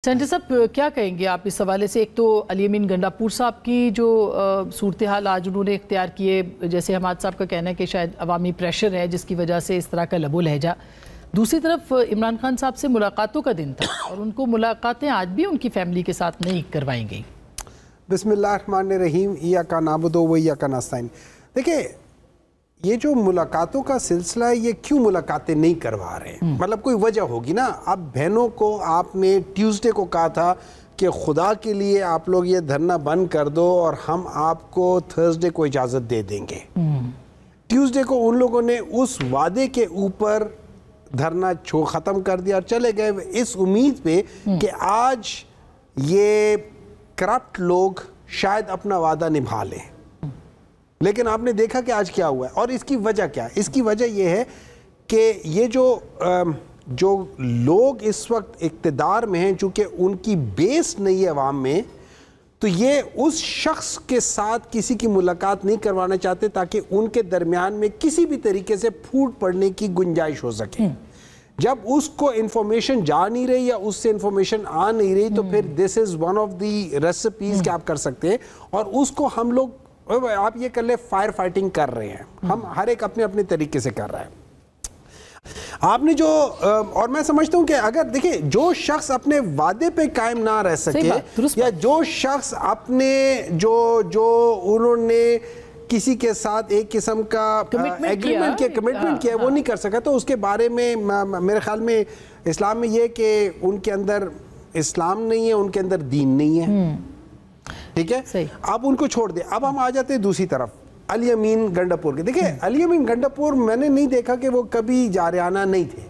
Centre صاحب کیا کہیں گے آپ اس حوالے سے؟ ایک تو علی امین گنڈاپور صاحب کی جو صورتحال آج انہوں نے اختیار کیے، جیسے حماد صاحب کا کہنا ہے کہ شاید عوامی پریشر ہے جس کی وجہ سے اس طرح کا لب و لہجہ. دوسری طرف عمران خان صاحب سے ملاقاتوں کا دن تھا اور ان کو ملاقاتیں آج بھی ان کی فیملی کے ساتھ نہیں کروائیں گئی. بسم اللہ الرحمن الرحیم. ایاک نعبد و ایاک نستعین. دیکھیں یہ جو ملاقاتوں کا سلسلہ ہے، یہ کیوں ملاقاتیں نہیں کروا رہے ہیں؟ مطلب کوئی وجہ ہوگی نا. اب بہنوں کو آپ نے ٹیوزڈے کو کہا تھا کہ خدا کے لیے آپ لوگ یہ دھرنا بند کر دو اور ہم آپ کو تھرسڈے کو اجازت دے دیں گے. ٹیوزڈے کو ان لوگوں نے اس وعدے کے اوپر دھرنا ختم کر دیا اور چلے گئے اس امید پہ کہ آج یہ کرپٹ لوگ شاید اپنا وعدہ نبھا لیں. لیکن آپ نے دیکھا کہ آج کیا ہوا ہے. اور اس کی وجہ کیا ہے؟ اس کی وجہ یہ ہے کہ یہ جو لوگ اس وقت اقتدار میں ہیں، چونکہ ان کی بیس نہیں ہے عوام میں، تو یہ اس شخص کے ساتھ کسی کی ملاقات نہیں کروانا چاہتے تاکہ ان کے درمیان میں کسی بھی طریقے سے پھوٹ پڑنے کی گنجائش ہو سکے. جب اس کو انفارمیشن جا نہیں رہی یا اس سے انفارمیشن آ نہیں رہی تو پھر this is one of the recipes کہ آپ کر سکتے ہیں. اور اس کو ہم لوگ آپ یہ کر لیں فائر فائٹنگ کر رہے ہیں. ہم ہر ایک اپنے اپنے طریقے سے کر رہا ہے. آپ نے جو اور میں سمجھتا ہوں کہ اگر دیکھیں جو شخص اپنے وعدے پہ قائم نہ رہ سکے یا جو شخص اپنے جو انہوں نے کسی کے ساتھ ایک قسم کا ایگریمنٹ کیا، کمٹمنٹ کیا، وہ نہیں کر سکا، تو اس کے بارے میں میرے خیال میں اسلام میں یہ کہ ان کے اندر اسلام نہیں ہے، ان کے اندر دین نہیں ہے. ٹھیک ہے، اب ان کو چھوڑ دیں. اب ہم آ جاتے ہیں دوسری طرف علی امین گنڈاپور کے. دیکھیں علی امین گنڈاپور میں نے نہیں دیکھا کہ وہ کبھی جارحانہ نہیں تھے.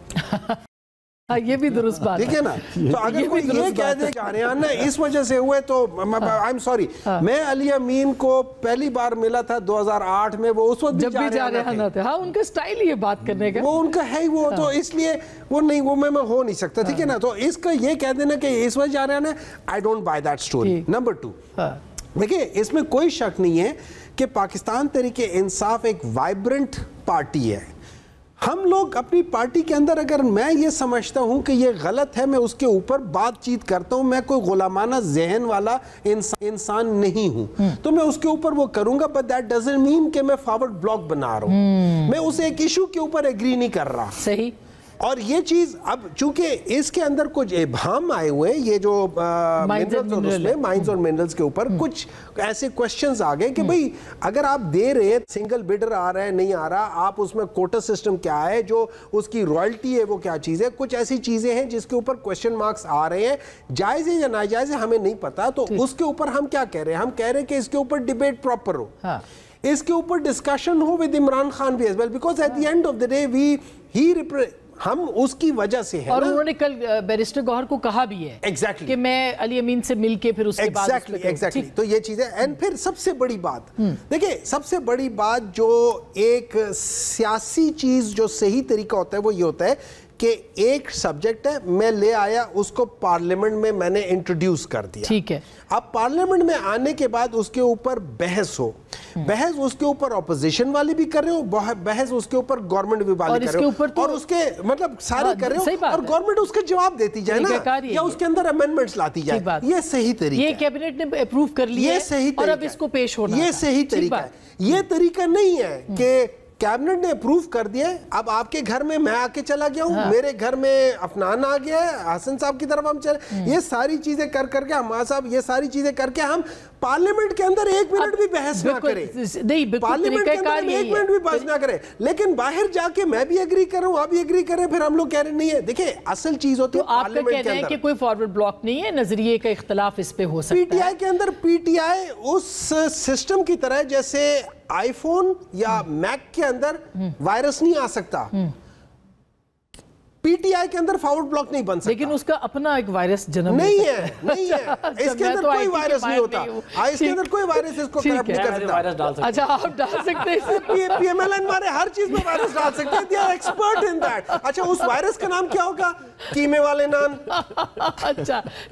یہ بھی درست بات ٹھیک ہے نا. تو اگر کوئی یہ کہہ دے جارحانہ اس وجہ سے ہوئے تو آئی ایم سوری. میں علی امین کو پہلی بار ملا تھا 2008 میں، وہ اس وقت جب بھی جارحانہ تھے. ہاں ان کا سٹائل ہی ہے بات کرنے کا، وہ ان کا ہے وہ، تو اس لیے وہ نہیں، وہ میں ہو نہیں سکتا. ٹھیک ہے نا. تو اس کا یہ کہہ دینا کہ اس وقت جارحانہ ہے، I don't buy that story. Number 2، دیکھیں اس میں کوئی شک نہیں ہے کہ پاکستان تحریک انصاف ایک وائبرنٹ پارٹی ہے. ہم لوگ اپنی پارٹی کے اندر اگر میں یہ سمجھتا ہوں کہ یہ غلط ہے، میں اس کے اوپر بات چیت کرتا ہوں. میں کوئی غلامانہ ذہن والا انسان نہیں ہوں، تو میں اس کے اوپر وہ کروں گا. بٹ دیٹ ڈزنٹ مین کہ میں فارورڈ بلاک بنا رہا ہوں. میں اس ایک ایشو کے اوپر ایگری نہیں کر رہا. صحیح. اور یہ چیز اب چونکہ اس کے اندر کچھ ابہام آئے ہوئے، یہ جو مائنز اور منرلز کے اوپر کچھ ایسے کوشچنز آ گئے کہ بھئی اگر آپ دے رہے ہیں، سنگل بیڈر آ رہا ہے نہیں آ رہا، آپ اس میں کوٹا سسٹم کیا ہے، جو اس کی رائلٹی ہے وہ کیا چیز ہے. کچھ ایسی چیزیں ہیں جس کے اوپر کوشچن مارکس آ رہے ہیں، جائز ہے یا ناجائز ہے ہمیں نہیں پتا. تو اس کے اوپر ہم کیا کہہ رہے ہیں؟ ہم کہہ رہے ہیں کہ اس کے اوپر ڈیبیٹ پراپر ہو، اس کے اوپر ڈسکشن ہو ود عمران خان بھی as well, because at the end of the day ہم اس کی وجہ سے ہے. اور انہوں نے کل بیرسٹر گوہر کو کہا بھی ہے کہ میں علی امین سے مل کے پھر اس کے بعد ایگزیکٹلی. تو یہ چیز ہے. اینڈ پھر سب سے بڑی بات دیکھیں، سب سے بڑی بات جو ایک سیاسی چیز جو صحیح طریقہ ہوتا ہے وہ یہ ہوتا ہے کہ ایک سبجیکٹ ہے، میں لے آیا اس کو پارلیمنٹ میں میں نے انٹروڈیوس کر دیا. ٹھیک ہے. اب پارلیمنٹ میں آنے کے بعد اس کے اوپر بحث ہو، بحث اس کے اوپر اپوزیشن والی بھی کر رہے ہو، بحث اس کے اوپر گورنمنٹ بھی والی کر رہے ہو، اور اس کے مطلب سارے کر رہے ہو، اور گورنمنٹ اس کا جواب دیتی جائے نا، یا اس کے اندر امینڈمنٹس لاتی جائے. یہ صحیح طریقہ ہے. یہ کیبنٹ نے اپروو کر لیا ہے اور اب اس کو پیش ہونا ہے. یہ صحیح طریقہ ہے. یہ طریقہ نہیں ہے کہ کیبنٹ نے اپروو کر دیا، اب آپ کے گھر میں میں آ کے چلا گیا ہوں، میرے گھر میں افنان آ گیا ہے، حسن صاحب کی طرف ہم چلے. یہ ساری چیزیں کر کے حماد صاحب، یہ ساری چیزیں کر کے ہم پارلیمنٹ کے اندر ایک منٹ بھی بحث نہ کریں، پارلیمنٹ کے اندر ایک منٹ بھی بحث نہ کریں. لیکن باہر جا کے میں بھی ایگری کر رہا ہوں، آپ بھی ایگری کریں، پھر ہم لوگ کہہ رہے نہیں ہے. دیکھیں اصل چیز ہوتی ہے پارلیمنٹ کے اندر. آپ کا کہنا ہے کہ کوئی فارورڈ بلاک نہیں ہے، نظریے کا اختلاف اس پہ ہو سکتا ہے. پی ٹی آئی کے اندر P T I us system کی طرح جیسے آئی فون یا میک کے اندر وائرس نہیں آ سکتا، پی ٹی آئی کے اندر فارورڈ بلاک نہیں بن سکتا. لیکن اس کا اپنا ایک وائرس جنم نہیں ہے. اس کے اندر کوئی وائرس نہیں ہوتا، اس کے اندر کوئی وائرس اس کو کرپٹ نہیں کر سکتا. اچھا آپ ڈال سکتے ہیں، پی ایم ایل این ہمارے ہر چیز میں وائرس ڈال سکتے ہیں. they are expert in that. اچھا اس وائرس کا نام کیا ہوگا؟ کیمے والے نان. اچھا